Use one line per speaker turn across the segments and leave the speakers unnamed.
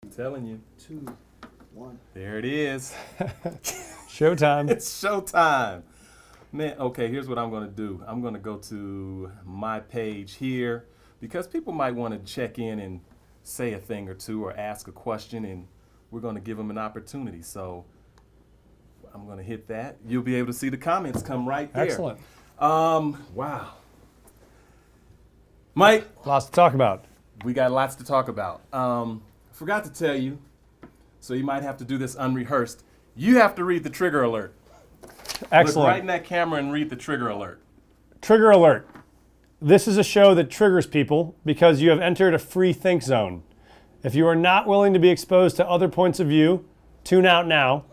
I'm telling you.
2, 1.
There it is.
Showtime.
It's showtime. Man, okay, here's what I'm going to do. I'm going to go to my page here because people might want to check in and say a thing or two or ask a question, and we're going to give them an opportunity. So I'm going to hit that. You'll be able to see the comments come right there.
Excellent.
Wow. Mike,
Lots to talk about.
we got lots to talk about. Forgot to tell you, so you might have to do this unrehearsed. You have to read the trigger alert.
Excellent.
Look right in that camera and read the trigger alert.
Trigger alert. This is a show that triggers people because you have entered a free think zone. If you are not willing to be exposed to other points of view, tune out now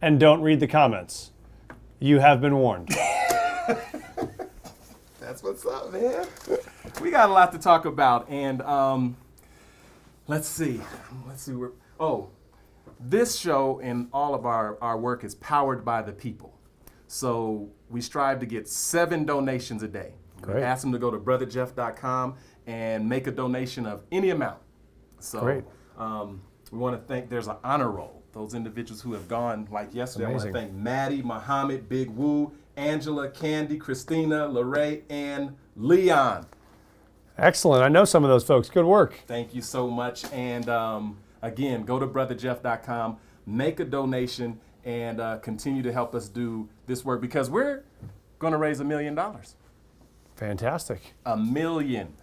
and don't read the comments. You have been warned.
That's what's up, man. We got a lot to talk about, and let's see. This show and all of our work is powered by the people. So we strive to get 7 donations a day. We
Great.
ask them to go to brotherjeff.com and make a donation of any amount. So
Great.
We want to thank, there's an honor roll. Those individuals who have gone, like yesterday, I want to
Amazing.
thank Maddie, Muhammad, Big Woo, Angela, Candy, Christina, Lorraine, and Leon.
Excellent. I know some of those folks. Good work.
Thank you so much. And again, go to brotherjeff.com, make a donation, and continue to help us do this work because we're going to raise $1 million.
Fantastic.
$1 million.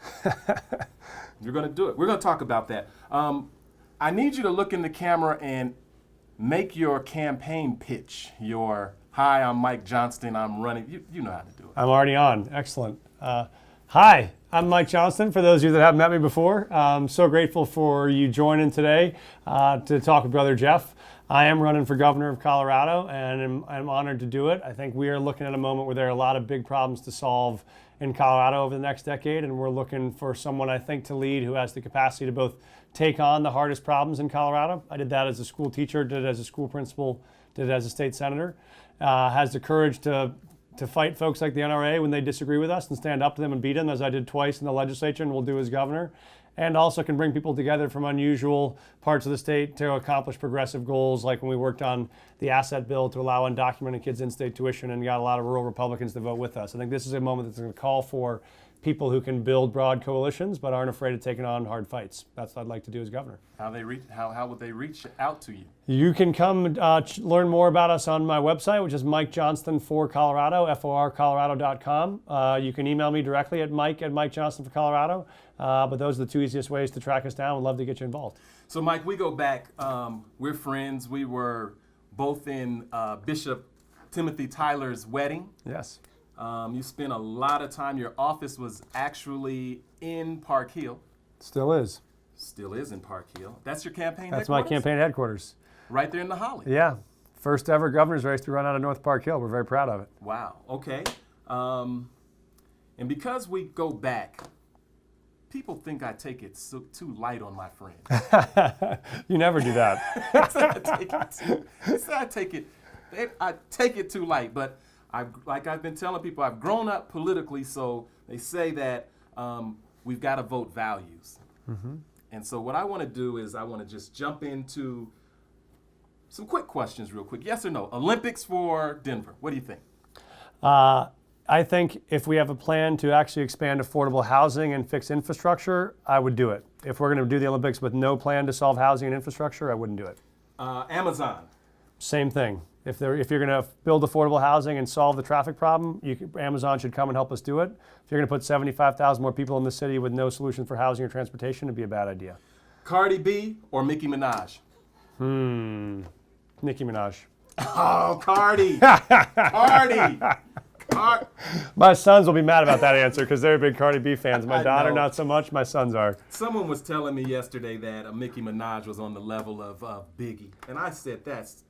You're going to do it. We're going to talk about that. I need you to look in the camera and make your campaign pitch. Your, hi, I'm Mike Johnston. I'm running. You know how to do it.
I'm already on. Excellent. Hi, I'm Mike Johnston. For those of you that haven't met me before, I'm so grateful for you joining today to talk with Brother Jeff. I am running for governor of Colorado, and I'm honored to do it. I think we are looking at a moment where there are a lot of big problems to solve in Colorado over the next decade, and we're looking for someone, I think, to lead who has the capacity to both take on the hardest problems in Colorado. I did that as a school teacher, did it as a school principal, did it as a state senator. Has the courage to fight folks like the NRA when they disagree with us and stand up to them and beat them, as I did twice in the legislature and will do as governor. And also can bring people together from unusual parts of the state to accomplish progressive goals, like when we worked on the asset bill to allow undocumented kids in-state tuition and got a lot of rural Republicans to vote with us. I think this is a moment that's going to call for people who can build broad coalitions but aren't afraid of taking on hard fights. That's what I'd like to do as governor.
How would they reach out to you?
You can come learn more about us on my website, which is Mike Johnston for Colorado, FORcolorado.com. You can email me directly at mike@MikeJohnstonForColorado. But those are the 2 easiest ways to track us down. We'd love to get you involved.
So, Mike, we go back. We're friends. We were both in Bishop Timothy Tyler's wedding.
Yes.
You spent a lot of time. Your office was actually in Park Hill.
Still is.
Still is in Park Hill. That's your campaign
That's
headquarters?
my campaign headquarters.
Right there in the Holly.
Yeah. First ever governor's race to run out of North Park Hill. We're very proud of it.
Wow. Okay. And because we go back, people think I take it too light on my friend.
You never do that.
I take it too light, but I've been telling people, I've grown up politically, so they say that we've got to vote values.
Mm-hmm.
And so what I want to do is I want to just jump into some quick questions real quick. Yes or no? Olympics for Denver. What do you think?
I think if we have a plan to actually expand affordable housing and fix infrastructure, I would do it. If we're going to do the Olympics with no plan to solve housing and infrastructure, I wouldn't do it.
Amazon.
Same thing. If you're going to build affordable housing and solve the traffic problem, Amazon should come and help us do it. If you're going to put 75,000 more people in the city with no solution for housing or transportation, it'd be a bad idea.
Cardi B or Nicki Minaj?
Nicki Minaj.
Oh, Cardi. Cardi.
My sons will be mad about that answer because they're big Cardi B fans. My
I
daughter,
know.
not so much. My sons are.
Someone was telling me yesterday that Nicki Minaj was on the level of Biggie. And I said,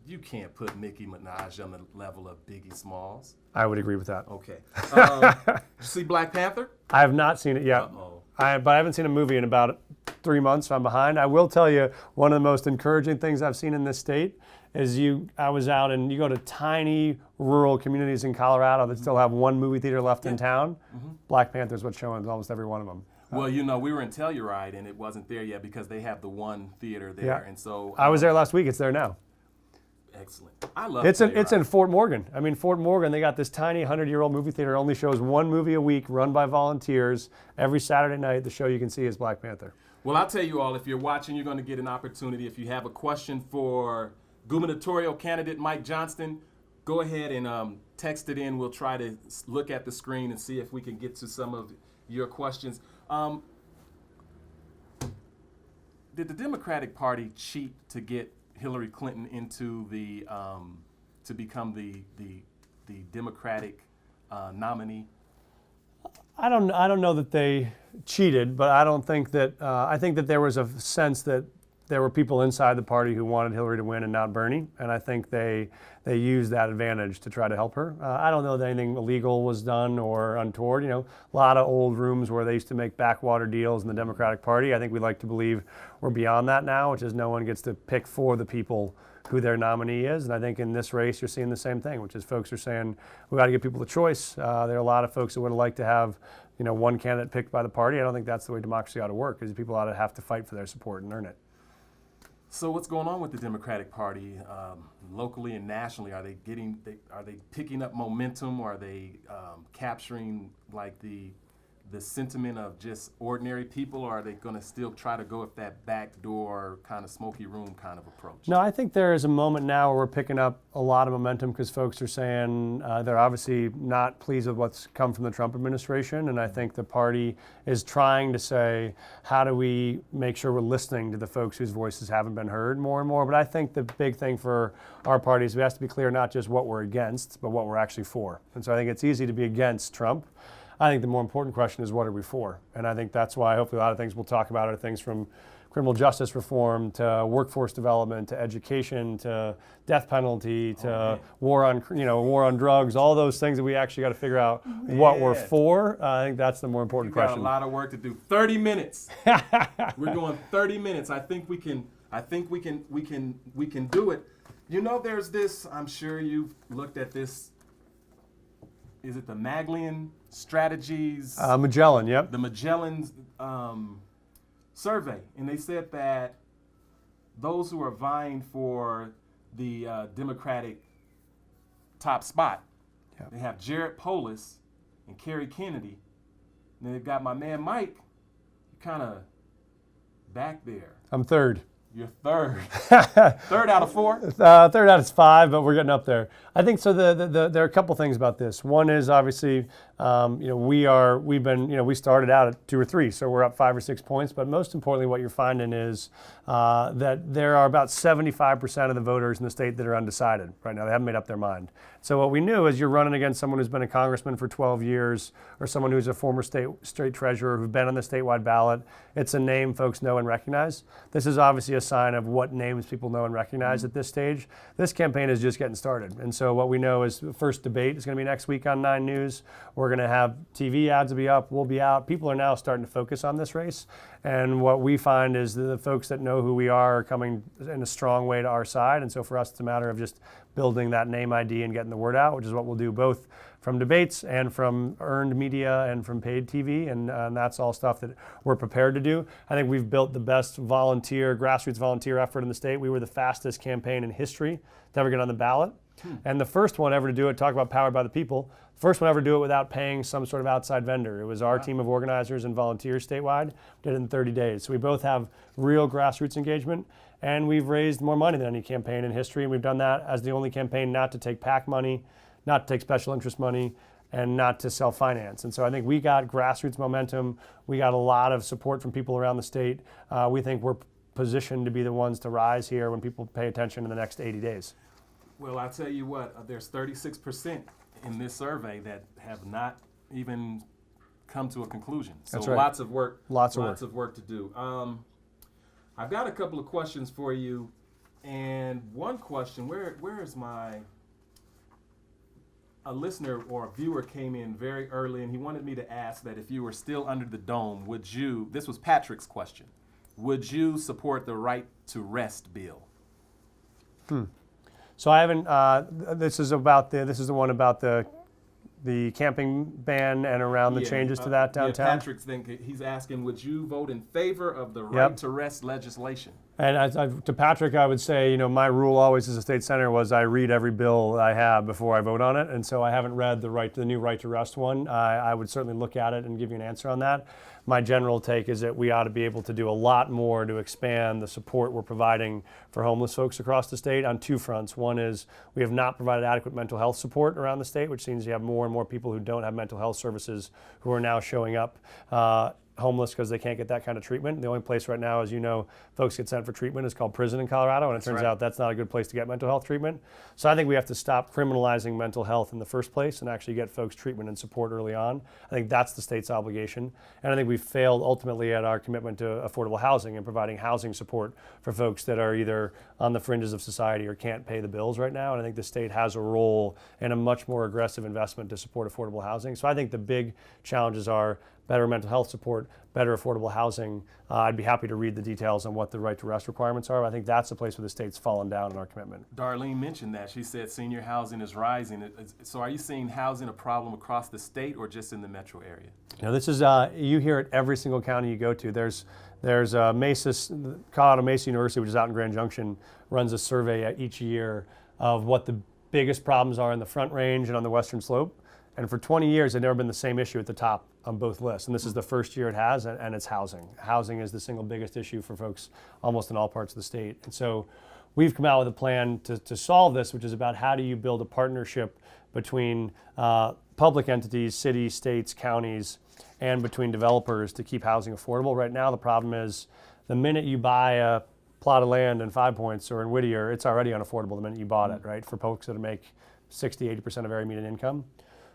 you can't put Nicki Minaj on the level of Biggie Smalls.
I would agree with that.
Okay. Did you see Black Panther?
I have not seen it yet.
Uh-oh.
But I haven't seen a movie in about 3 months, so I'm behind. I will tell you, one of the most encouraging things I've seen in this state is I was out and you go to tiny rural communities in Colorado that still have one movie theater left in town. Mm-hmm. Black Panther's what's showing in almost every one of them.
Well, you know, we were in Telluride and it wasn't there yet because they have the one theater there,
Yeah.
and so
I was there last week. It's there now.
Excellent. I love
It's
Telluride.
in Fort Morgan. I mean, Fort Morgan, they got this tiny 100-year-old movie theater. Only shows one movie a week, run by volunteers. Every Saturday night, the show you can see is Black Panther.
Well, I'll tell you all, if you're watching, you're going to get an opportunity. If you have a question for Gubernatorial Candidate Mike Johnston, go ahead and text it in. We'll try to look at the screen and see if we can get to some of your questions. Did the Democratic Party cheat to get Hillary Clinton into the to become the Democratic nominee?
I don't know that they cheated, but I don't think that I think that there was a sense that there were people inside the party who wanted Hillary to win and not Bernie, and I think they used that advantage to try to help her. I don't know that anything illegal was done or untoward. You know, a lot of old rooms where they used to make backwater deals in the Democratic Party. I think we like to believe we're beyond that now, which is no one gets to pick for the people who their nominee is. And I think in this race, you're seeing the same thing, which is folks are saying, we got to give people the choice. There are a lot of folks who would like to have, you know, one candidate picked by the party. I don't think that's the way democracy ought to work, because people ought to have to fight for their support and earn it.
So what's going on with the Democratic Party locally and nationally? Are they picking up momentum, or are they capturing like the sentiment of just ordinary people, or are they going to still try to go with that back door kind of smoky room kind of approach?
No, I think there is a moment now where we're picking up a lot of momentum because folks are saying they're obviously not pleased with what's come from the Trump administration, and I think the party is trying to say, how do we make sure we're listening to the folks whose voices haven't been heard more and more? But I think the big thing for our party is we have to be clear not just what we're against, but what we're actually for. And so I think it's easy to be against Trump. I think the more important question is, what are we for? And I think that's why hopefully a lot of things we'll talk about are things from criminal justice reform to workforce development to education to death penalty to war on drugs, all those things that we actually got to figure out what we're for. I think that's the more important question.
Got a lot of work to do. 30 minutes. We're going 30 minutes. I think we can do it. You know, there's this, I'm sure you've looked at this. Is it the Magellan Strategies?
Magellan, yep.
The Magellan survey, and they said that those who are vying for the Democratic top spot, they have Jared Polis and Kerry Kennedy, and they've got my man Mike, kind of back there.
I'm third.
You're third. Third out of four?
Third out of 5, but we're getting up there. I think so. There are a couple things about this. One is obviously, we started out at 2 or 3, so we're up 5 or 6 points. But most importantly, what you're finding is that there are about 75% of the voters in the state that are undecided right now. They haven't made up their mind. So what we knew is you're running against someone who's been a congressman for 12 years, or someone who's a former state treasurer who've been on the statewide ballot. It's a name folks know and recognize. This is obviously a sign of what names people know and recognize at this stage. This campaign is just getting started. And so what we know is the first debate is going to be next week on 9 News. We're going to have TV ads will be up, we'll be out. People are now starting to focus on this race. And what we find is the folks that know who we are coming in a strong way to our side. And so for us, it's a matter of just building that name ID and getting the word out, which is what we'll do both from debates and from earned media and from paid TV. And that's all stuff that we're prepared to do. I think we've built the best grassroots volunteer effort in the state. We were the fastest campaign in history to ever get on the ballot. And the first one ever to do it, talk about powered by the people, first one ever to do it without paying some sort of outside vendor. It was our team of organizers and volunteers statewide, did it in 30 days. So we both have real grassroots engagement, and we've raised more money than any campaign in history. And we've done that as the only campaign not to take PAC money, not to take special interest money, and not to self-finance. And so I think we got grassroots momentum. We got a lot of support from people around the state. We think we're positioned to be the ones to rise here when people pay attention in the next 80 days.
Well, I'll tell you what, there's 36% in this survey that have not even come to a conclusion. So
That's right.
Lots of work.
Lots
of work to do. I've got a couple of questions for you, and one question, where is a listener or a viewer came in very early, and he wanted me to ask that if you were still under the dome, this was Patrick's question, would you support the right to rest bill?
So I haven't. This is the one about the the camping ban and around the changes to that downtown.
Yeah, Patrick's he's asking, would you vote in favor of the right to rest legislation?
And to Patrick, I would say, my rule always as a state senator was I read every bill I have before I vote on it. And so I haven't read the new right to rest one. I would certainly look at it and give you an answer on that. My general take is that we ought to be able to do a lot more to expand the support we're providing for homeless folks across the state on two fronts. One is we have not provided adequate mental health support around the state, which means you have more and more people who don't have mental health services who are now showing up homeless because they can't get that kind of treatment. The only place right now, as you know, folks get sent for treatment is called prison in Colorado, and it turns out that's not a good place to get mental health treatment. So I think we have to stop criminalizing mental health in the first place and actually get folks treatment and support early on. I think that's the state's obligation. And I think we've failed ultimately at our commitment to affordable housing and providing housing support for folks that are either on the fringes of society or can't pay the bills right now. And I think the state has a role in a much more aggressive investment to support affordable housing. So I think the big challenges are better mental health support, better affordable housing. I'd be happy to read the details on what the right to rest requirements are. I think that's the place where the state's fallen down in our commitment.
Darlene mentioned that. She said senior housing is rising. So are you seeing housing a problem across the state or just in the metro area?
This is, you hear it every single county you go to. There's Colorado Mesa University, which is out in Grand Junction, runs a survey each year of what the biggest problems are in the Front Range and on the Western Slope. And for 20 years, there's never been the same issue at the top on both lists. And this is the first year it has, and it's housing. Housing is the single biggest issue for folks almost in all parts of the state. And so we've come out with a plan to solve this, which is about how do you build a partnership between public entities, cities, states, counties, and between developers to keep housing affordable. Right now, the problem is the minute you buy a plot of land in 5 Points or in Whittier, it's already unaffordable the minute you bought it, right? For folks that make 60, 80% of area median income.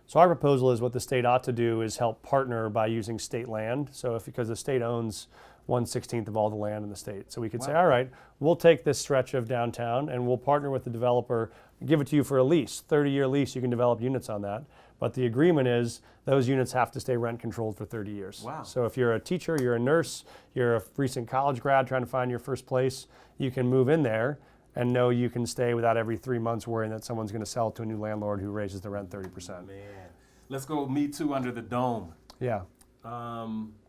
So our proposal is what the state ought to do is help partner by using state land. So because the state owns 1/16 of all the land in the state. So we could say, all right, we'll take this stretch of downtown and we'll partner with the developer, give it to you for a lease, 30-year lease, you can develop units on that. But the agreement is those units have to stay rent controlled for 30 years.
Wow.
So if you're a teacher, you're a nurse, you're a recent college grad trying to find your first place, you can move in there and know you can stay without every 3 months worrying that someone's going to sell it to a new landlord who raises the rent 30%.
Man, let's go Me Too under the dome.
Yeah.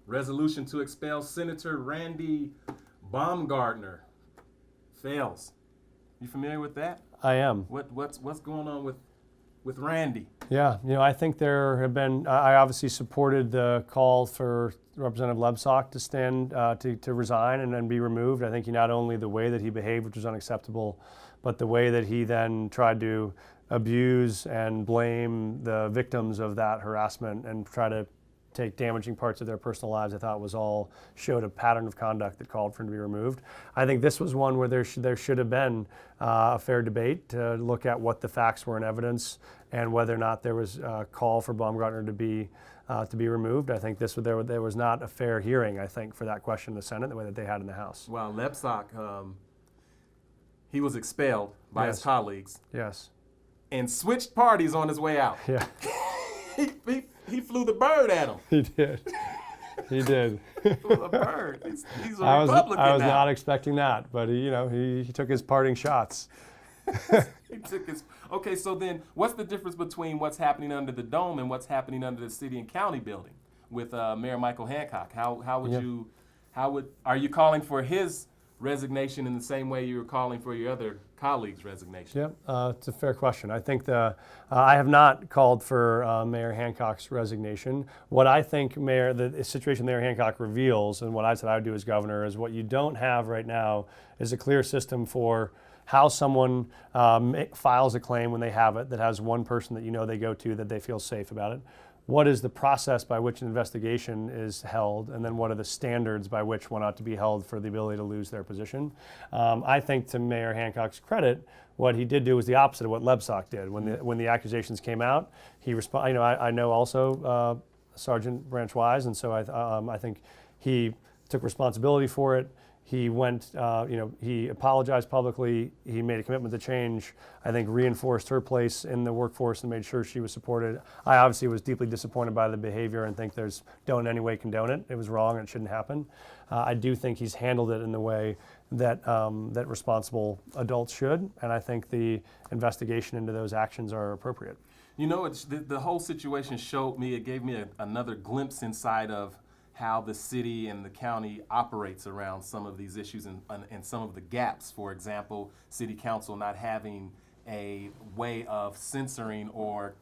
Resolution to expel Senator Randy Baumgartner fails. You familiar with that?
I am.
What's going on with Randy?
Yeah, I think there have been, I obviously supported the call for Representative Lebsock to stand, to resign and then be removed. I think not only the way that he behaved, which was unacceptable, but the way that he then tried to abuse and blame the victims of that harassment and try to take damaging parts of their personal lives, I thought was all showed a pattern of conduct that called for him to be removed. I think this was one where there should have been a fair debate to look at what the facts were in evidence and whether or not there was a call for Baumgartner to be removed. I think there was not a fair hearing, I think, for that question in the Senate the way that they had in the House.
Well, Lebsock, he was expelled by his colleagues.
Yes. And
switched parties on his way out.
Yeah.
He flew the bird at him.
He did. He did.
He flew a bird. He's a Republican
I was
now.
not expecting that, but he took his parting shots.
He took his. Okay, so then what's the difference between what's happening under the dome and what's happening under the city and county building with Mayor Michael Hancock? Are you calling for his resignation in the same way you were calling for your other colleagues' resignation?
Yep, it's a fair question. I think I have not called for Mayor Hancock's resignation. What I think the situation Mayor Hancock reveals, and what I said I would do as governor, is what you don't have right now is a clear system for how someone files a claim when they have it that has one person that they go to that they feel safe about it. What is the process by which an investigation is held, and then what are the standards by which one ought to be held for the ability to lose their position? I think, to Mayor Hancock's credit, what he did do was the opposite of what Lebsock did. When the accusations came out, he responded. I know also Sergeant Branch Wise, and so I think he took responsibility for it. He went, he apologized publicly. He made a commitment to change. I think reinforced her place in the workforce and made sure she was supported. I obviously was deeply disappointed by the behavior and think don't in any way condone it. It was wrong and it shouldn't happen. I do think he's handled it in the way that that responsible adults should, and I think the investigation into those actions are appropriate.
You know, the whole situation showed me, it gave me another glimpse inside of how the city and the county operates around some of these issues and some of the gaps. For example, city council not having a way of censoring or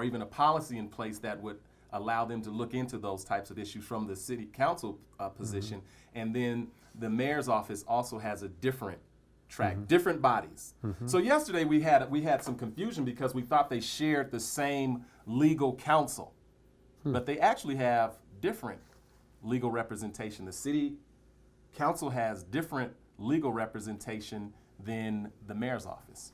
even a policy in place that would allow them to look into those types of issues from the city council position. Mm-hmm. And then the mayor's office also has a different track, mm-hmm. different bodies. Mm-hmm. So yesterday we had some confusion because we thought they shared the same legal counsel, but they actually have different legal representation. The city council has different legal representation than the mayor's office.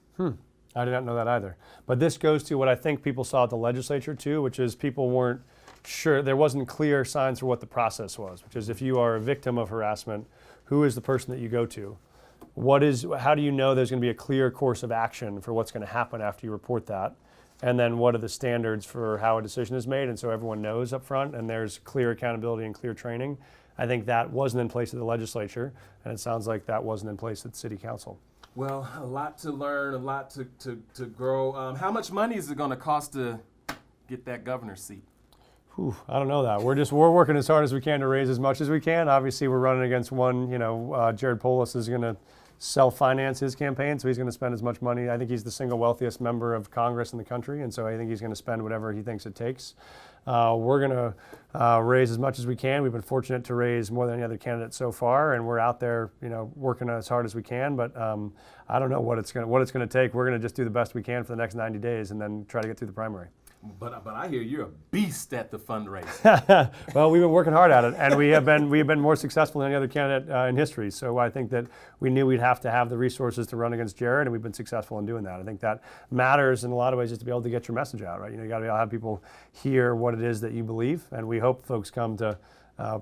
I did not know that either. But this goes to what I think people saw at the legislature too, which is people weren't sure, there wasn't clear signs for what the process was, which is if you are a victim of harassment, who is the person that you go to? How do you know there's going to be a clear course of action for what's going to happen after you report that? And then what are the standards for how a decision is made? And so everyone knows up front and there's clear accountability and clear training. I think that wasn't in place at the legislature, and it sounds like that wasn't in place at the city council.
Well, a lot to learn, a lot to grow. How much money is it going to cost to get that governor's seat?
I don't know that. We're working as hard as we can to raise as much as we can. Obviously, we're running against one. Jared Polis is going to self-finance his campaign, so he's going to spend as much money. I think he's the single wealthiest member of Congress in the country, and so I think he's going to spend whatever he thinks it takes. We're going to raise as much as we can. We've been fortunate to raise more than any other candidate so far, and we're out there, working as hard as we can. But I don't know what it's going to take. We're going to just do the best we can for the next 90 days, and then try to get through the primary.
But I hear you're a beast at the fundraising.
Well, we've been working hard at it, and we have been more successful than any other candidate in history. So I think that we knew we'd have to have the resources to run against Jared, and we've been successful in doing that. I think that matters in a lot of ways, just to be able to get your message out, right? You got to be able to have people hear what it is that you believe, and we hope folks come to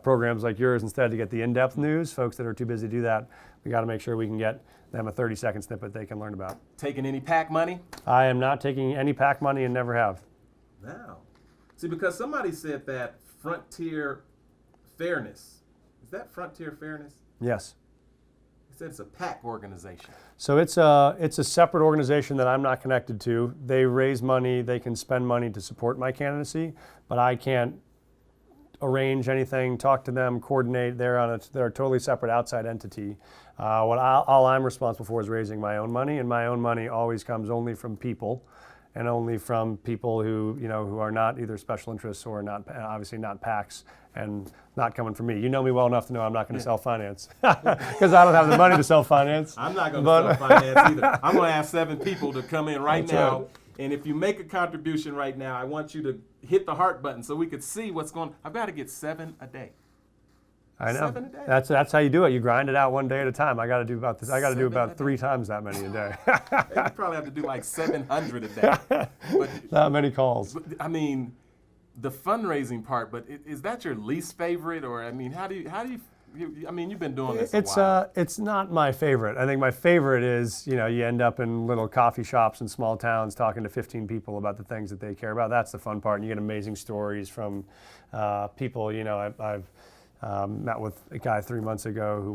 programs like yours instead to get the in-depth news. Folks that are too busy to do that, we got to make sure we can get them a 30-second snippet they can learn about.
Taking any PAC money?
I am not taking any PAC money and never have.
Wow. See, because somebody said that Frontier Fairness. Is that Frontier Fairness?
Yes.
He said it's a PAC organization.
So it's a separate organization that I'm not connected to. They raise money, they can spend money to support my candidacy, but I can't arrange anything, talk to them, coordinate. They're a totally separate outside entity. All I'm responsible for is raising my own money, and my own money always comes only from people. And only from people who are not either special interests or not, obviously not PACs, and not coming from me. You know me well enough to know I'm not going to self-finance because I don't have the money to self-finance.
I'm not going to self-finance either. I'm going to ask 7 people to come in right now, right. And if you make a contribution right now, I want you to hit the heart button so we could see what's going on. I've got to get 7 a day.
I know.
7 a day.
That's how you do it. You grind it out one day at a time. I got to do about this. I got to do about 3 times that many a day.
You probably have to do like 700 a day. But,
not many calls.
I mean, the fundraising part. But is that your least favorite, or I mean, how do you? I mean, you've been doing this a while.
It's not my favorite. I think my favorite is you end up in little coffee shops in small towns talking to 15 people about the things that they care about. That's the fun part, and you get amazing stories from people. I've met with a guy 3 months ago who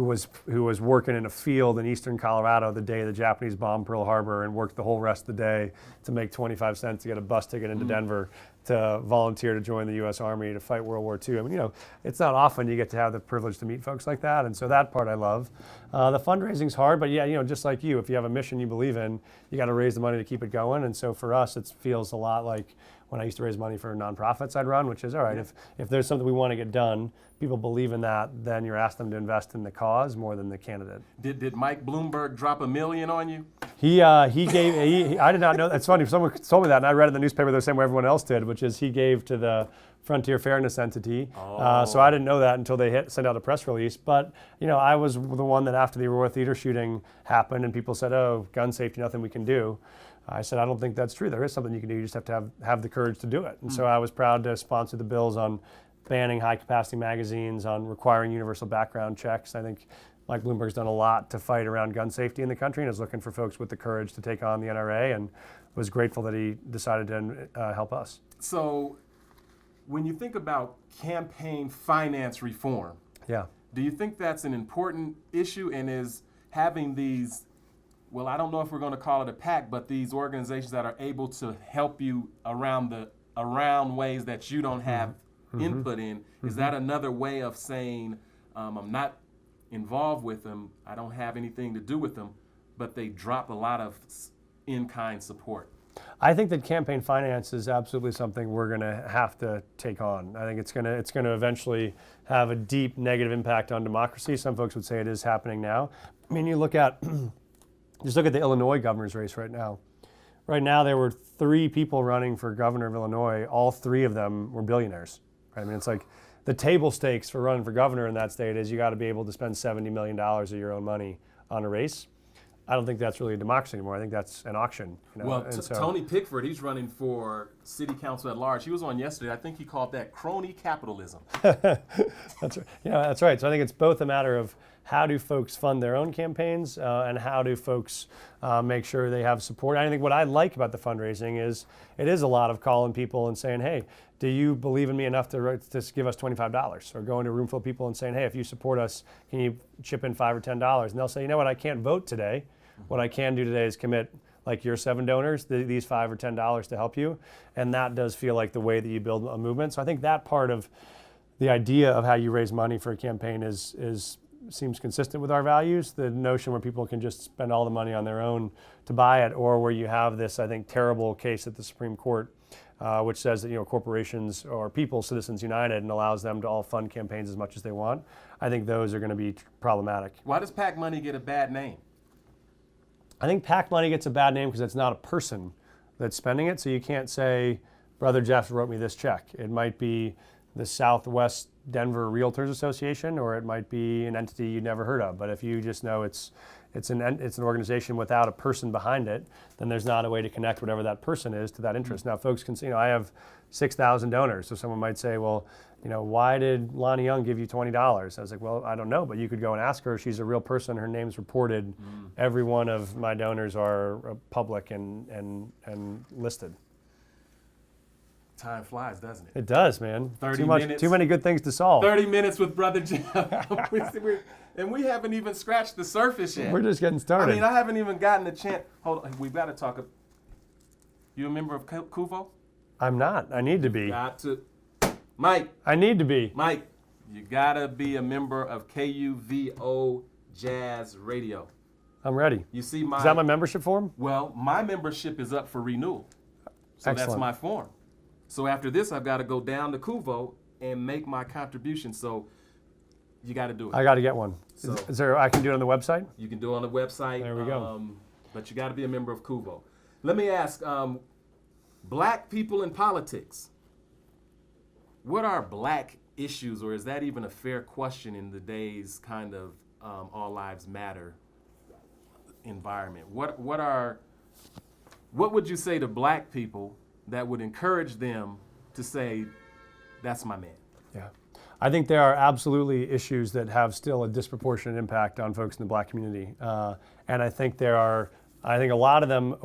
was working in a field in eastern Colorado the day the Japanese bombed Pearl Harbor, and worked the whole rest of the day to make 25 cents to get a bus ticket into Denver to volunteer to join the U.S. Army to fight World War II. I mean, it's not often you get to have the privilege to meet folks like that, and so that part I love. The fundraising's hard, but yeah, just like you, if you have a mission you believe in, you got to raise the money to keep it going. And so for us, it feels a lot like when I used to raise money for nonprofits I'd run, which is, all right, if there's something we want to get done, people believe in that, then you're asking them to invest in the cause more than the candidate.
Did Mike Bloomberg drop $1 million on you?
He gave, I did not know, it's funny, someone told me that, and I read it in the newspaper the same way everyone else did, which is he gave to the Frontier Fairness entity. So I didn't know that until they sent out a press release. But, I was the one that after the Aurora Theater shooting happened and people said, oh, gun safety, nothing we can do. I said, I don't think that's true. There is something you can do. You just have to have the courage to do it. And so I was proud to sponsor the bills on banning high-capacity magazines, on requiring universal background checks. I think Mike Bloomberg's done a lot to fight around gun safety in the country and is looking for folks with the courage to take on the NRA, and was grateful that he decided to help us.
So when you think about campaign finance reform,
do
you think that's an important issue, and is having these well, I don't know if we're going to call it a PAC, but these organizations that are able to help you around ways that you don't have input in. Is that another way of saying, I'm not involved with them, I don't have anything to do with them, but they drop a lot of in-kind support?
I think that campaign finance is absolutely something we're going to have to take on. I think it's going to eventually have a deep negative impact on democracy. Some folks would say it is happening now. I mean, you look at just look at the Illinois governor's race right now. Right now, there were 3 people running for governor of Illinois. All 3 of them were billionaires. Right? I mean, it's like the table stakes for running for governor in that state is you got to be able to spend $70 million of your own money on a race. I don't think that's really a democracy anymore. I think that's an auction.
Well, Tony Pickford, he's running for city council at large. He was on yesterday. I think he called that crony capitalism.
That's right. Yeah, that's right. So I think it's both a matter of how do folks fund their own campaigns and how do folks make sure they have support. I think what I like about the fundraising is it is a lot of calling people and saying, hey, do you believe in me enough to give us $25? Or going to a room full of people and saying, hey, if you support us, can you chip in $5 or $10? And they'll say, you know what, I can't vote today. What I can do today is commit, like your 7 donors, these $5 or $10 to help you. And that does feel like the way that you build a movement. So I think that part of the idea of how you raise money for a campaign seems consistent with our values. The notion where people can just spend all the money on their own to buy it, or where you have this, I think, terrible case at the Supreme Court, which says that corporations or people, Citizens United, and allows them to all fund campaigns as much as they want. I think those are going to be problematic.
Why does PAC money get a bad name?
I think PAC money gets a bad name because it's not a person that's spending it. So you can't say, Brother Jeff wrote me this check. It might be the Southwest Denver Realtors Association, or it might be an entity you've never heard of. But if you just know it's an organization without a person behind it, then there's not a way to connect whatever that person is to that interest. Now, folks can say, I have 6,000 donors. So someone might say, well, why did Lonnie Young give you $20? I was like, well, I don't know, but you could go and ask her. She's a real person. Her name's reported. Every one of my donors are public and listed.
Time flies, doesn't it?
It does, man.
30 minutes.
Too many good things to solve.
30 minutes with Brother Jeff. And we haven't even scratched the surface yet.
We're just getting started.
I mean, I haven't even gotten a chance. Hold on, we've got to talk. You a member of CUVO?
I'm not. I need to be.
Got to. Mike.
I need to be.
Mike, you got to be a member of KUVO Jazz Radio.
I'm ready.
You see
Is that my membership form?
Well, my membership is up for renewal. So
Excellent.
That's my form. So after this, I've got to go down to CUVO and make my contribution. So you got to do it.
I got to get one.
So
is there? I can do it on the website?
You can do it on the website.
There we go.
But you got to be a member of CUVO. Let me ask, black people in politics. What are black issues, or is that even a fair question in today's kind of all lives matter environment? What would you say to black people that would encourage them to say, that's my man?
Yeah. I think there are absolutely issues that have still a disproportionate impact on folks in the black community. And I think a lot of them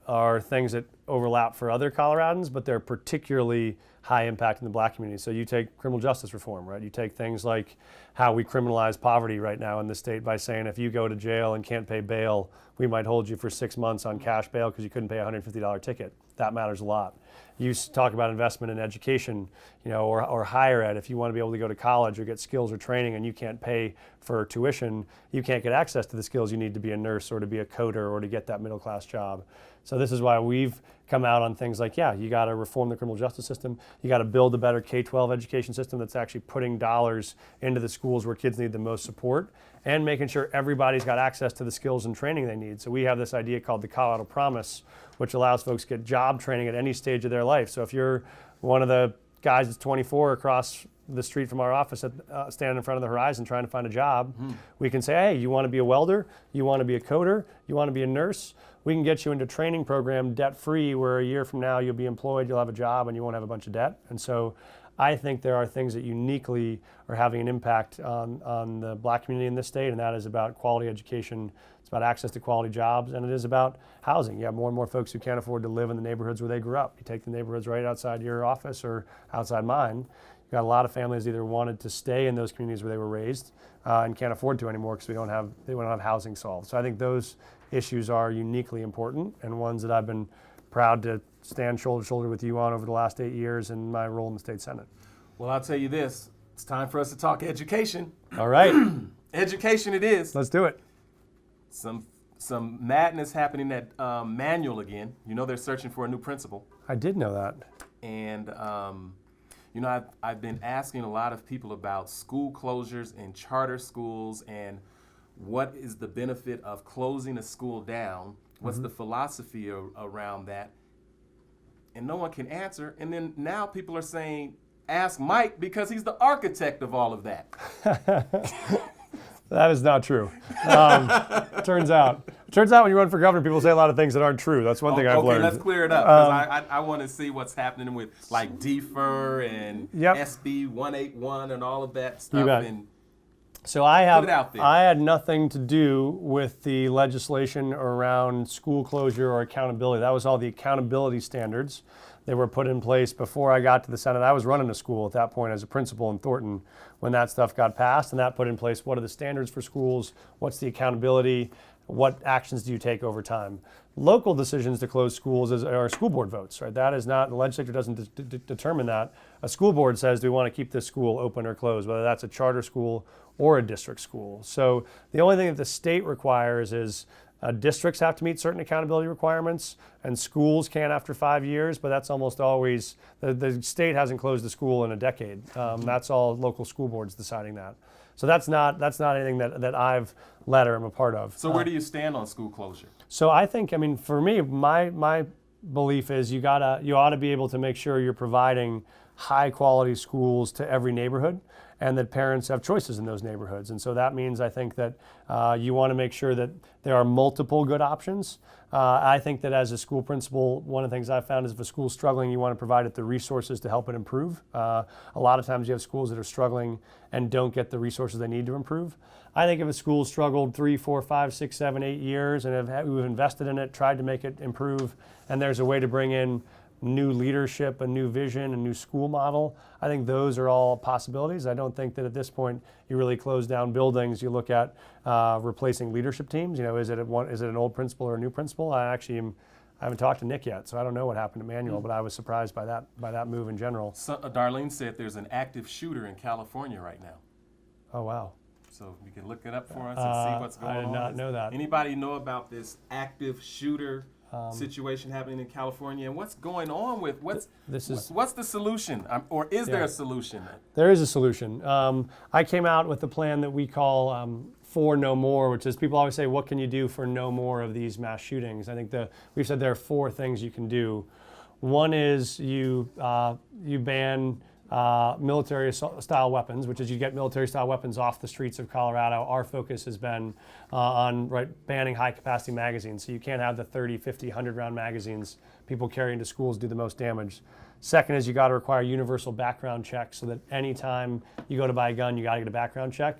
are things that overlap for other Coloradans, but they're particularly high impact in the black community. So you take criminal justice reform, right? You take things like how we criminalize poverty right now in the state by saying if you go to jail and can't pay bail, we might hold you for 6 months on cash bail because you couldn't pay a $150 ticket. That matters a lot. You talk about investment in education, or higher ed. If you want to be able to go to college or get skills or training and you can't pay for tuition, you can't get access to the skills you need to be a nurse or to be a coder or to get that middle class job. So this is why we've come out on things like, you got to reform the criminal justice system. You got to build a better K-12 education system that's actually putting dollars into the schools where kids need the most support and making sure everybody's got access to the skills and training they need. So we have this idea called the Colorado Promise, which allows folks to get job training at any stage of their life. So if you're one of the guys that's 24 across the street from our office standing in front of the horizon trying to find a job, we can say, hey, you want to be a welder? You want to be a coder? You want to be a nurse? We can get you into a training program debt-free where a year from now you'll be employed, you'll have a job, and you won't have a bunch of debt. And so I think there are things that uniquely are having an impact on the black community in this state, and that is about quality education. It's about access to quality jobs, and it is about housing. You have more and more folks who can't afford to live in the neighborhoods where they grew up. You take the neighborhoods right outside your office or outside mine, got a lot of families either wanted to stay in those communities where they were raised and can't afford to anymore because they don't have housing solved. So I think those issues are uniquely important and ones that I've been proud to stand shoulder to shoulder with you on over the last 8 years in my role in the state Senate.
Well, I'll tell you this. It's time for us to talk education.
All right.
Education it is.
Let's do it. Some
madness happening at Manual again. You know they're searching for a new principal.
I did know that.
And, you know, I've been asking a lot of people about school closures and charter schools and what is the benefit of closing a school down? What's the philosophy around that? And no one can answer. And then now people are saying, ask Mike because he's the architect of all of that.
That is not true. Turns out when you run for governor, people say a lot of things that aren't true. That's one thing I've learned.
Okay, let's clear it up because I want to see what's happening with like DFER and SB 181 and all of that stuff.
You bet.
And
so I
put it out there.
had nothing to do with the legislation around school closure or accountability. That was all the accountability standards that were put in place before I got to the Senate. I was running a school at that point as a principal in Thornton when that stuff got passed, and that put in place what are the standards for schools, what's the accountability, what actions do you take over time. Local decisions to close schools are school board votes, right? That is not, the legislature doesn't determine that. A school board says, do we want to keep this school open or closed, whether that's a charter school or a district school. So the only thing that the state requires is districts have to meet certain accountability requirements, and schools can after 5 years, but that's almost always, the state hasn't closed a school in a decade. That's all local school boards deciding that. So that's not anything that I've led or am a part of.
So where do you stand on school closure?
So I think, I mean, for me, my belief is you ought to be able to make sure you're providing high quality schools to every neighborhood, and that parents have choices in those neighborhoods. And so that means I think that you want to make sure that there are multiple good options. I think that as a school principal, one of the things I've found is if a school's struggling, you want to provide it the resources to help it improve. A lot of times you have schools that are struggling and don't get the resources they need to improve. I think if a school's struggled 3, 4, 5, 6, 7, 8 years and we've invested in it, tried to make it improve, and there's a way to bring in new leadership, a new vision, a new school model, I think those are all possibilities. I don't think that at this point you really close down buildings. You look at replacing leadership teams. You know, is it an old principal or a new principal? I haven't talked to Nick yet, so I don't know what happened to Manual, but I was surprised by that move in general.
So, Darlene said there's an active shooter in California right now.
Oh, wow.
So you can look it up for us and see what's going on.
I did not know that.
Anybody know about this active shooter situation happening in California, and what's going on with what's the solution, or is there a solution?
There is a solution. I came out with the plan that we call for no more, which is people always say, what can you do for no more of these mass shootings? I think we've said there are 4 things you can do. One is you ban military-style weapons, which is you get military-style weapons off the streets of Colorado. Our focus has been on banning high-capacity magazines. So you can't have the 30, 50, 100-round magazines people carry into schools do the most damage. Second is you got to require universal background checks so that anytime you go to buy a gun, you got to get a background check.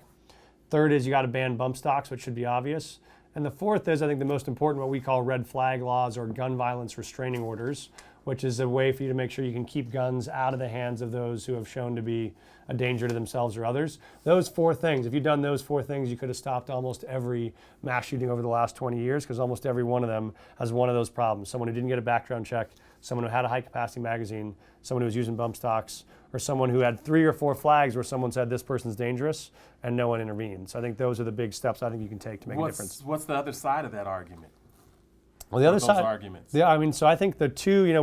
Third is you got to ban bump stocks, which should be obvious. And the fourth is, I think the most important, what we call red flag laws or gun violence restraining orders, which is a way for you to make sure you can keep guns out of the hands of those who have shown to be a danger to themselves or others. Those 4 things, if you'd done those 4 things, you could have stopped almost every mass shooting over the last 20 years, because almost every one of them has one of those problems. Someone who didn't get a background check, someone who had a high-capacity magazine, someone who was using bump stocks, or someone who had 3 or 4 flags where someone said this person's dangerous and no one intervened. So I think those are the big steps I think you can take to make a difference.
What's the other side of that argument?
Well, the other side,
arguments.
Yeah, I mean, so I think the two,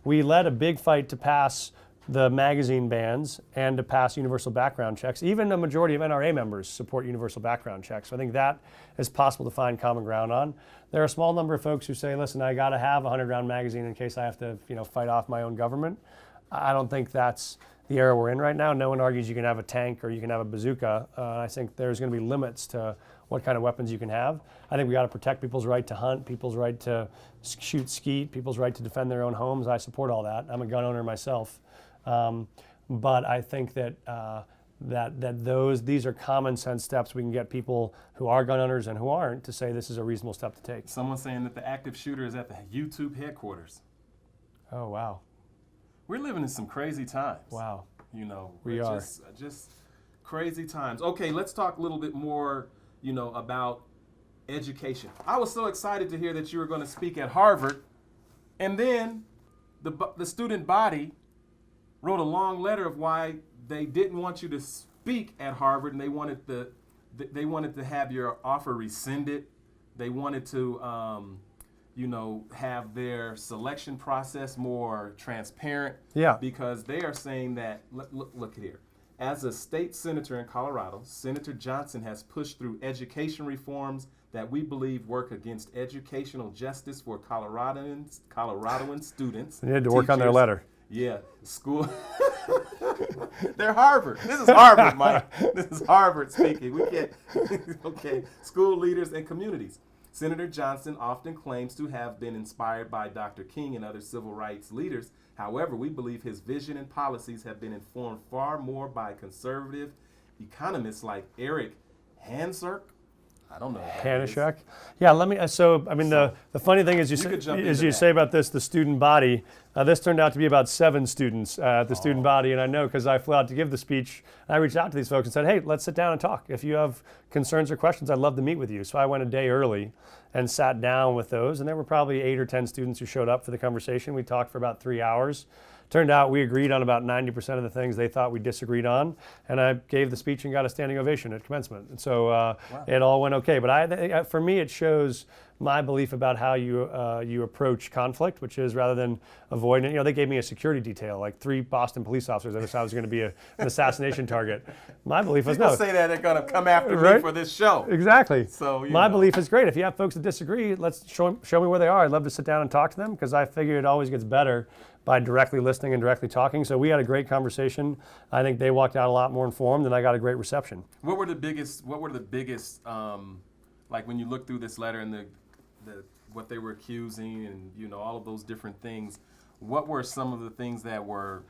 we led a big fight to pass the magazine bans and to pass universal background checks. Even a majority of NRA members support universal background checks. So I think that is possible to find common ground on. There are a small number of folks who say, listen, I got to have a 100-round magazine in case I have to, fight off my own government. I don't think that's the era we're in right now. No one argues you can have a tank or you can have a bazooka. I think there's going to be limits to what kind of weapons you can have. I think we got to protect people's right to hunt, people's right to shoot skeet, people's right to defend their own homes. I support all that. I'm a gun owner myself. But I think that these are common sense steps we can get people who are gun owners and who aren't to say this is a reasonable step to take.
Someone's saying that the active shooter is at the YouTube headquarters.
Oh, wow.
We're living in some crazy times.
Wow. We are.
Just crazy times. Okay, let's talk a little bit more, about education. I was so excited to hear that you were going to speak at Harvard, and then the student body wrote a long letter of why they didn't want you to speak at Harvard, and they wanted to have your offer rescinded. They wanted to, have their selection process more transparent.
Yeah.
Because they are saying that, look here. As a state senator in Colorado, Senator Johnston has pushed through education reforms that we believe work against educational justice for Coloradan students.
They had to work on their
teachers.
letter.
Yeah, school. They're Harvard. This is Harvard, Mike. This is Harvard speaking. We can't. Okay, school leaders and communities. Senator Johnston often claims to have been inspired by Dr. King and other civil rights leaders. However, we believe his vision and policies have been informed far more by conservative economists like Eric Hansard. I don't know.
Hanishek. Yeah, the funny thing is you say about this, the student body, this turned out to be about 7 students at the student body, and I know because I flew out to give the speech, I reached out to these folks and said, hey, let's sit down and talk. If you have concerns or questions, I'd love to meet with you. So I went a day early and sat down with those, and there were probably 8 or 10 students who showed up for the conversation. We talked for about 3 hours. Turned out we agreed on about 90% of the things they thought we disagreed on, and I gave the speech and got a standing ovation at commencement. And so it all went okay. But for me, it shows my belief about how you approach conflict, which is rather than avoiding it. They gave me a security detail, like 3 Boston police officers. I thought I was going to be an assassination target. My belief was no.
People say that they're going to come after me for this show.
Exactly.
So
my belief is great. If you have folks that disagree, let's show me where they are. I'd love to sit down and talk to them because I figure it always gets better by directly listening and directly talking. So we had a great conversation. I think they walked out a lot more informed, and I got a great reception.
What were the biggest? Like when you look through this letter and the what they were accusing and all of those different things, what were some of the things that were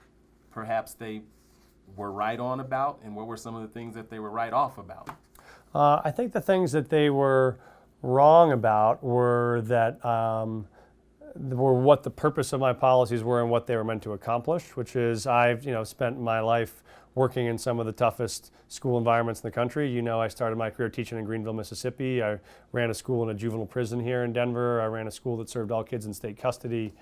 perhaps they were right on about, and what were some of the things that they were right off about?
I think the things that they were wrong about were that were what the purpose of my policies were and what they were meant to accomplish, which is I've spent my life working in some of the toughest school environments in the country. I started my career teaching in Greenville, Mississippi. I ran a school in a juvenile prison here in Denver. I ran a school that served all kids in state custody.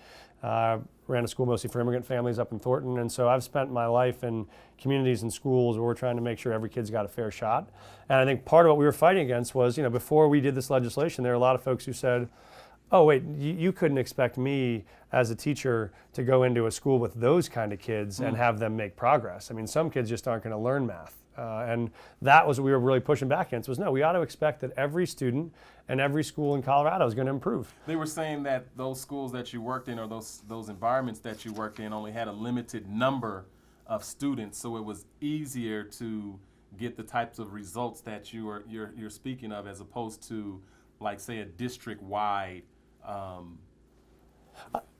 Ran a school mostly for immigrant families up in Thornton. And so I've spent my life in communities and schools where we're trying to make sure every kid's got a fair shot. And I think part of what we were fighting against was, before we did this legislation, there were a lot of folks who said, oh, wait, you couldn't expect me as a teacher to go into a school with those kind of kids and have them make progress. I mean, some kids just aren't going to learn math. And that was what we were really pushing back against was, no, we ought to expect that every student and every school in Colorado is going to improve.
They were saying that those schools that you worked in or those environments that you worked in only had a limited number of students, so it was easier to get the types of results that you're speaking of, as opposed to, like, say, a district-wide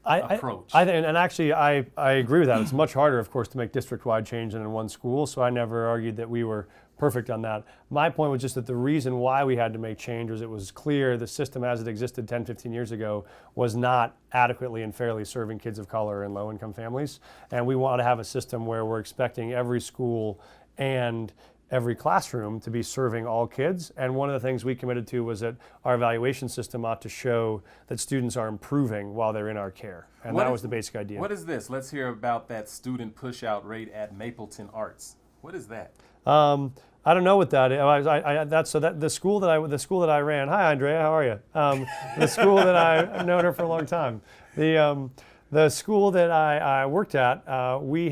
approach.
I agree with that. It's much harder, of course, to make district-wide change than in one school, so I never argued that we were perfect on that. My point was just that the reason why we had to make change was it was clear the system as it existed 10, 15 years ago was not adequately and fairly serving kids of color and low-income families, and we want to have a system where we're expecting every school and every classroom to be serving all kids. And one of the things we committed to was that our evaluation system ought to show that students are improving while they're in our care. And that was the basic idea.
What is this? Let's hear about that student push-out rate at Mapleton Arts. What is that?
I don't know what that is. The school that I ran. Hi, Andrea. How are you? The school that I've known her for a long time. The school that I worked at, we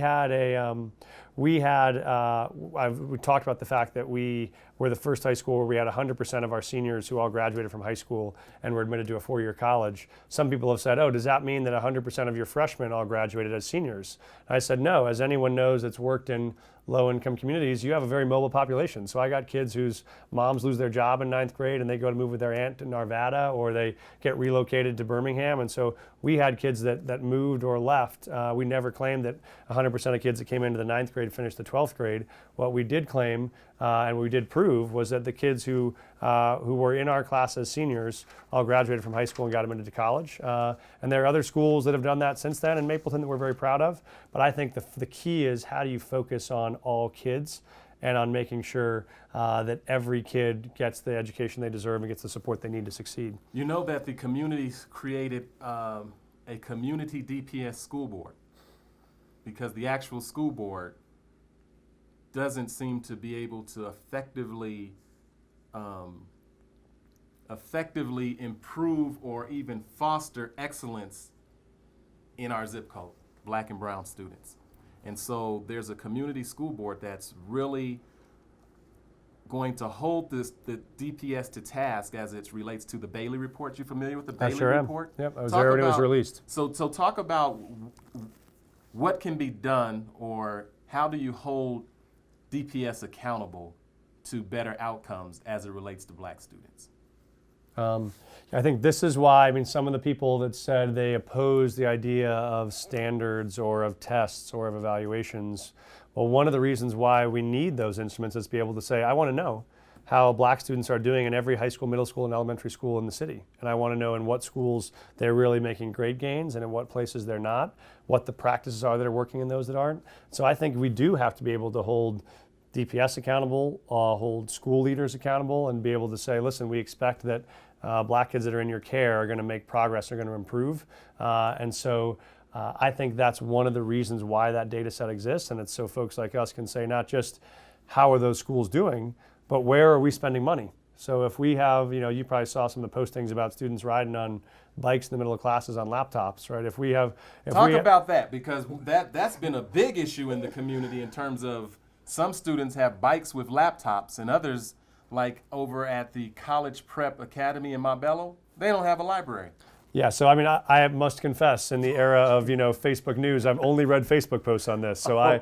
talked about the fact that we were the first high school where we had 100% of our seniors who all graduated from high school and were admitted to a 4-year college. Some people have said, oh, does that mean that 100% of your freshmen all graduated as seniors? I said, no. As anyone knows that's worked in low-income communities, you have a very mobile population. So I got kids whose moms lose their job in 9th grade and they go to move with their aunt to Arvada, or they get relocated to Birmingham. And so we had kids that moved or left. We never claimed that 100% of kids that came into the 9th grade finished the 12th grade. What we did claim and we did prove was that the kids who were in our class as seniors all graduated from high school and got them into college. And there are other schools that have done that since then in Mapleton that we're very proud of. But I think the key is how do you focus on all kids and on making sure that every kid gets the education they deserve and gets the support they need to succeed.
You know that the community created a community DPS school board because the actual school board doesn't seem to be able to effectively improve or even foster excellence in our zip code, Black and brown students. And so there's a community school board that's really going to hold the DPS to task as it relates to the Bailey report. You familiar with the Bailey report?
Yep, I was there when it was released.
So talk about what can be done, or how do you hold DPS accountable to better outcomes as it relates to Black students?
I think this is why, some of the people that said they oppose the idea of standards or of tests or of evaluations, well, one of the reasons why we need those instruments is to be able to say, I want to know how Black students are doing in every high school, middle school, and elementary school in the city. And I want to know in what schools they're really making great gains and in what places they're not, what the practices are that are working in those that aren't. So I think we do have to be able to hold DPS accountable, hold school leaders accountable, and be able to say, listen, we expect that Black kids that are in your care are going to make progress, are going to improve. And so I think that's one of the reasons why that data set exists. And it's so folks like us can say not just how are those schools doing, but where are we spending money? So if we have, you probably saw some of the postings about students riding on bikes in the middle of classes on laptops, right?
Talk about that, because that's been a big issue in the community in terms of some students have bikes with laptops, and others, like over at the College Prep Academy in Montbello, they don't have a library.
Yeah, so I must confess, in the era of Facebook News, I've only read Facebook posts on this. So I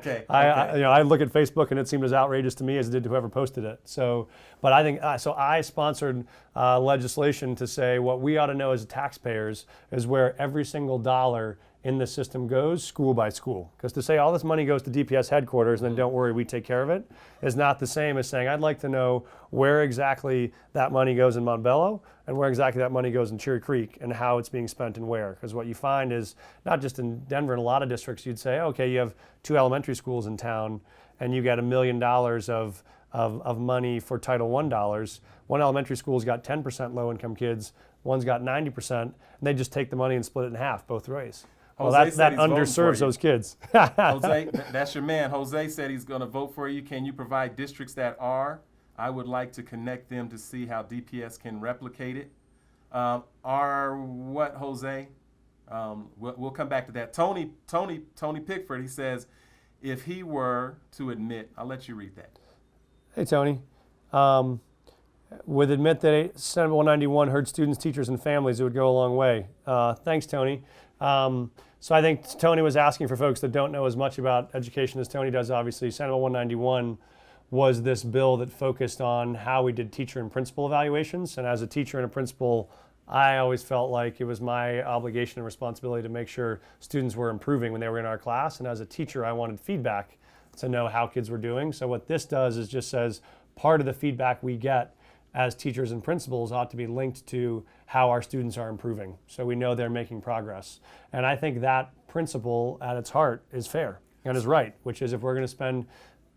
look at Facebook and it seemed as outrageous to me as it did to whoever posted it. So, but I think I sponsored legislation to say what we ought to know as taxpayers is where every single dollar in the system goes, school by school. Because to say all this money goes to DPS headquarters and then don't worry, we take care of it, is not the same as saying I'd like to know where exactly that money goes in Montbello and where exactly that money goes in Cherry Creek and how it's being spent and where. Because what you find is, not just in Denver, in a lot of districts, you'd say, okay, you have 2 elementary schools in town and you get $1 million of money for Title I dollars. One elementary school's got 10% low-income kids, one's got 90%, and they just take the money and split it in half both ways. Well, that underserves those kids.
Jose, that's your man. Jose said he's going to vote for you. Can you provide districts that are? I would like to connect them to see how DPS can replicate it. Are what, Jose? We'll come back to that. Tony Pickford, he says, if he were to admit, I'll let you read that.
Hey, Tony. Would admit that Senate 191 hurt students, teachers, and families, it would go a long way. Thanks, Tony. So I think Tony was asking for folks that don't know as much about education as Tony does, obviously. Senate 191 was this bill that focused on how we did teacher and principal evaluations. And as a teacher and a principal, I always felt like it was my obligation and responsibility to make sure students were improving when they were in our class. And as a teacher, I wanted feedback to know how kids were doing. So what this does is just says part of the feedback we get as teachers and principals ought to be linked to how our students are improving, so we know they're making progress. And I think that principle at its heart is fair and is right, which is if we're going to spend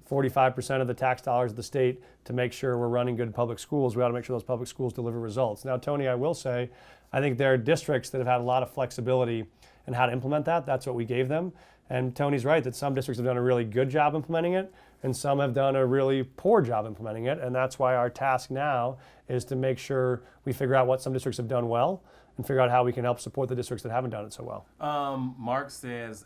45% of the tax dollars of the state to make sure we're running good public schools, we ought to make sure those public schools deliver results. Now, Tony, I will say, I think there are districts that have had a lot of flexibility in how to implement that. That's what we gave them. And Tony's right that some districts have done a really good job implementing it, and some have done a really poor job implementing it. And that's why our task now is to make sure we figure out what some districts have done well and figure out how we can help support the districts that haven't done it so well.
Mark says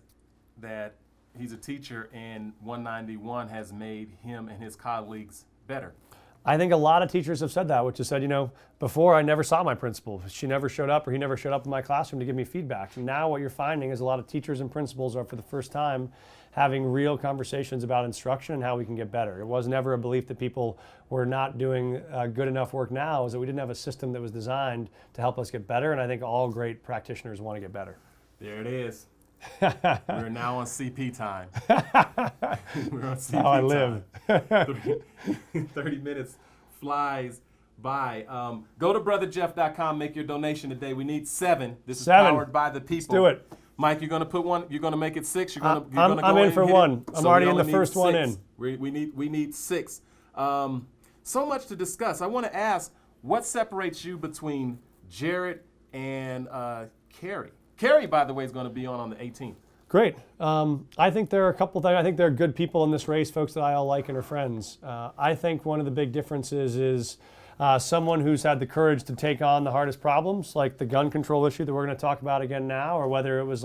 that he's a teacher and 191 has made him and his colleagues better.
I think a lot of teachers have said that, which is said, before I never saw my principal. She never showed up or he never showed up in my classroom to give me feedback. And now what you're finding is a lot of teachers and principals are for the first time having real conversations about instruction and how we can get better. It was never a belief that people were not doing good enough work now, is that we didn't have a system that was designed to help us get better. And I think all great practitioners want to get better.
There it is. We're now on CP time. We're on CP
How I live.
time. 30 minutes flies by. Go to brotherjeff.com, make your donation today. We need 7. This is
7.
powered by the people.
Let's do it.
Mike, you're gonna put one. You're gonna make it 6. You're gonna.
I'm in for 1. I'm already in the first one in.
We need 6. So much to discuss. I want to ask, what separates you between Jared and Carrie? Carrie, by the way, is going to be on the 18th.
Great. I think there are a couple things. I think there are good people in this race, folks that I all like and are friends. I think one of the big differences is someone who's had the courage to take on the hardest problems, like the gun control issue that we're going to talk about again now, or whether it was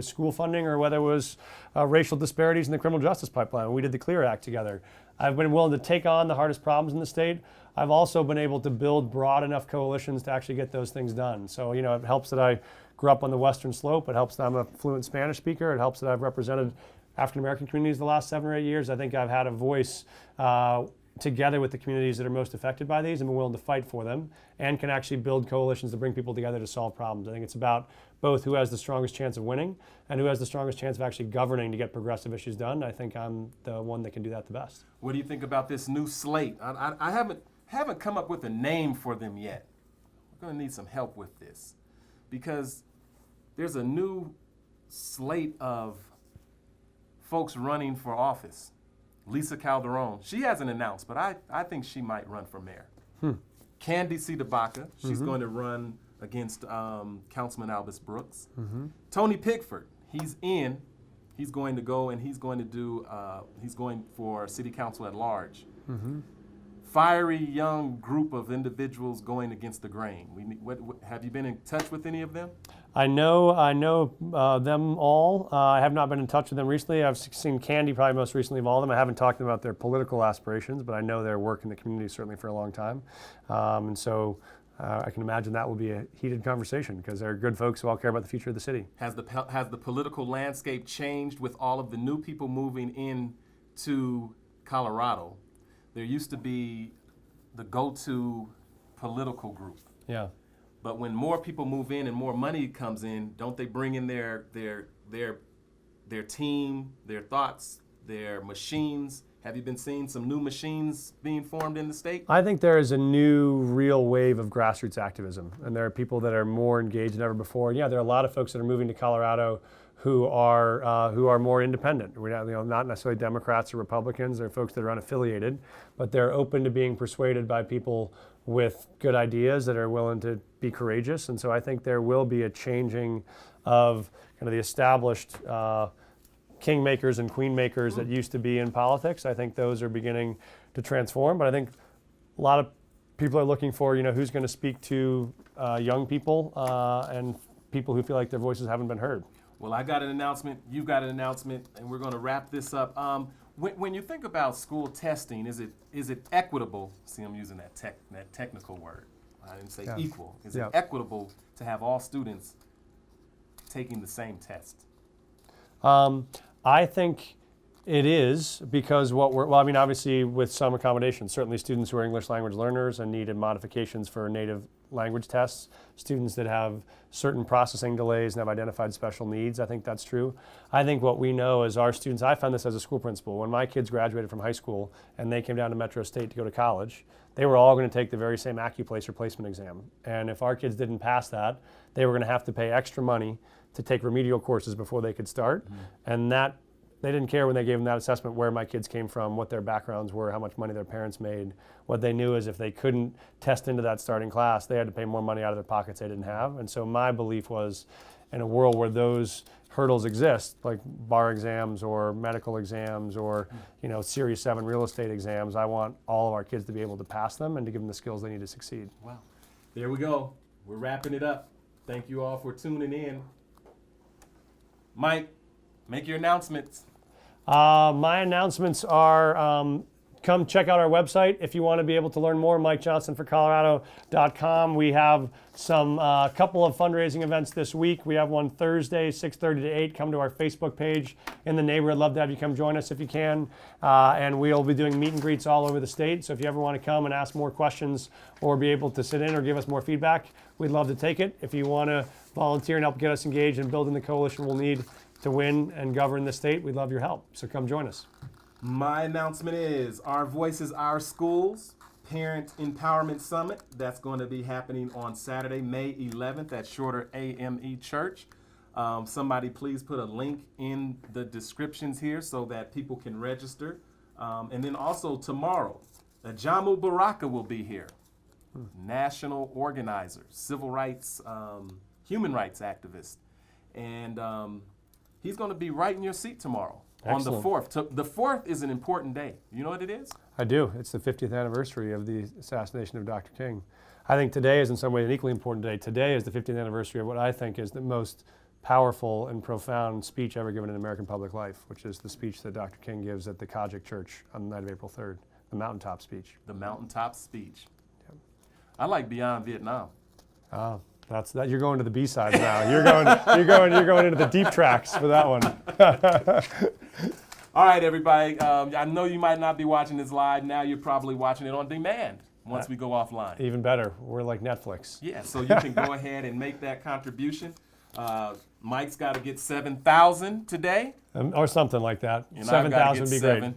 school funding, or whether it was racial disparities in the criminal justice pipeline. We did the CLEAR Act together. I've been willing to take on the hardest problems in the state. I've also been able to build broad enough coalitions to actually get those things done. So, it helps that I grew up on the Western Slope. It helps that I'm a fluent Spanish speaker. It helps that I've represented African-American communities the last 7 or 8 years. I think I've had a voice together with the communities that are most affected by these and been willing to fight for them, and can actually build coalitions to bring people together to solve problems. I think it's about both who has the strongest chance of winning and who has the strongest chance of actually governing to get progressive issues done. I think I'm the one that can do that the best.
What do you think about this new slate? I haven't come up with a name for them yet. We're going to need some help with this, because there's a new slate of folks running for office. Lisa Calderon, she hasn't announced, but I think she might run for mayor. Candy Cidabacca, she's going to run against Councilman Albus Brooks. Tony Pickford, he's going to go and he's going for city council at large. Fiery young group of individuals going against the grain. Have you been in touch with any of them?
I know them all. I have not been in touch with them recently. I've seen Candy probably most recently of all of them. I haven't talked to them about their political aspirations, but I know their work in the community certainly for a long time. And so I can imagine that will be a heated conversation, because they're good folks who all care about the future of the city.
Has the political landscape changed with all of the new people moving in to Colorado? There used to be the go-to political group.
Yeah.
But when more people move in and more money comes in, don't they bring in their team, their thoughts, their machines? Have you been seeing some new machines being formed in the state?
I think there is a new real wave of grassroots activism, and there are people that are more engaged than ever before. And yeah, there are a lot of folks that are moving to Colorado who are more independent. We're not necessarily Democrats or Republicans. They're folks that are unaffiliated, but they're open to being persuaded by people with good ideas that are willing to be courageous. And so I think there will be a changing of kind of the established kingmakers and queenmakers that used to be in politics. I think those are beginning to transform, but I think a lot of people are looking for, who's going to speak to young people and people who feel like their voices haven't been heard.
Well, I got an announcement, you've got an announcement, and we're going to wrap this up. When you think about school testing, is it equitable? See, I'm using that technical word. I didn't say equal. Is it equitable to have all students taking the same test?
I think it is, because obviously with some accommodations, certainly students who are English language learners and needed modifications for native language tests, students that have certain processing delays and have identified special needs. I think that's true. I think what we know is our students, I found this as a school principal, when my kids graduated from high school and they came down to Metro State to go to college, they were all going to take the very same AccuPlace replacement exam. And if our kids didn't pass that, they were going to have to pay extra money to take remedial courses before they could start. And that they didn't care when they gave them that assessment where my kids came from, what their backgrounds were, how much money their parents made. What they knew is if they couldn't test into that starting class, they had to pay more money out of their pockets they didn't have. And so my belief was, in a world where those hurdles exist, like bar exams or medical exams or Series 7 real estate exams, I want all of our kids to be able to pass them and to give them the skills they need to succeed.
Wow. There we go. We're wrapping it up. Thank you all for tuning in. Mike, make your announcements.
My announcements are come check out our website if you want to be able to learn more, MikeJohnstonForColorado.com. We have some couple of fundraising events this week. We have one Thursday, 6:30 to 8. Come to our Facebook page in the neighborhood. Love to have you come join us if you can. And we'll be doing meet and greets all over the state. So if you ever want to come and ask more questions or be able to sit in or give us more feedback, we'd love to take it. If you want to volunteer and help get us engaged in building the coalition we'll need to win and govern the state, we'd love your help. So come join us.
My announcement is Our Voices, Our Schools Parent Empowerment Summit. That's going to be happening on Saturday, May 11th at Shorter AME Church. Somebody please put a link in the descriptions here so that people can register. And then also tomorrow, Ajamu Baraka will be here. National organizer, civil rights, human rights activist. And he's going to be right in your seat tomorrow.
Excellent.
On the 4th. The 4th is an important day. You know what it is?
I do. It's the 50th anniversary of the assassination of Dr. King. I think today is in some ways an equally important day. Today is the 50th anniversary of what I think is the most powerful and profound speech ever given in American public life, which is the speech that Dr. King gives at the Kojic Church on the night of April 3rd, the mountaintop speech.
The mountaintop speech.
Yep.
I like Beyond Vietnam.
Oh, that's that. You're going to the B-sides now. You're going into the deep tracks for that one.
All right, everybody. I know you might not be watching this live. Now you're probably watching it on demand once we go offline.
Even better. We're like Netflix.
Yeah, so you can go ahead and make that contribution. Mike's got to get 7,000 today.
Or something like that.
And
7,000 would be great.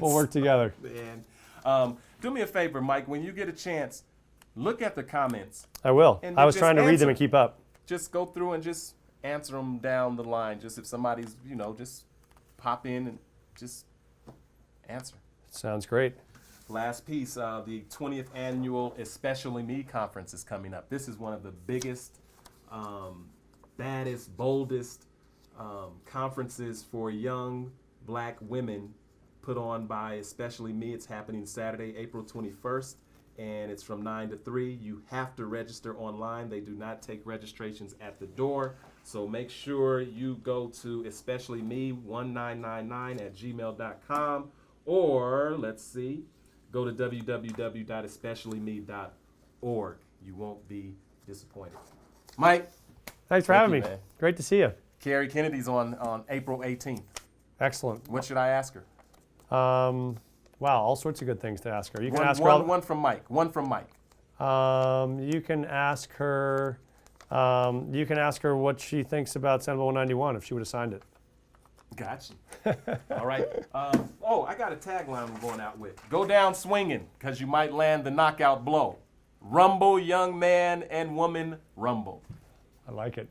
We'll work together.
And, do me a favor, Mike. When you get a chance, look at the comments.
I will.
And
I was
just
trying to read them
answer.
and keep up.
Just go through and just answer them down the line. Just if somebody's, just pop in and just answer.
Sounds great.
Last piece, the 20th annual Especially Me conference is coming up. This is one of the biggest, baddest, boldest conferences for young black women put on by Especially Me. It's happening Saturday, April 21st, and it's from 9 to 3. You have to register online. They do not take registrations at the door. So make sure you go to especiallyme1999@gmail.com, or go to www.especiallyme.org. You won't be disappointed. Mike.
Thanks for
Thank
having
you,
me.
man.
Great to see you.
Carrie Kennedy's on April 18th.
Excellent.
What should I ask her?
Wow, all sorts of good things to ask her. You can ask her.
One from Mike. One from Mike.
You can ask her. You can ask her what she thinks about Senate Bill 191 if she would have signed it.
Gotcha. All right. I got a tagline we're going out with. Go down swinging, because you might land the knockout blow. Rumble, young man and woman, rumble.
I like it.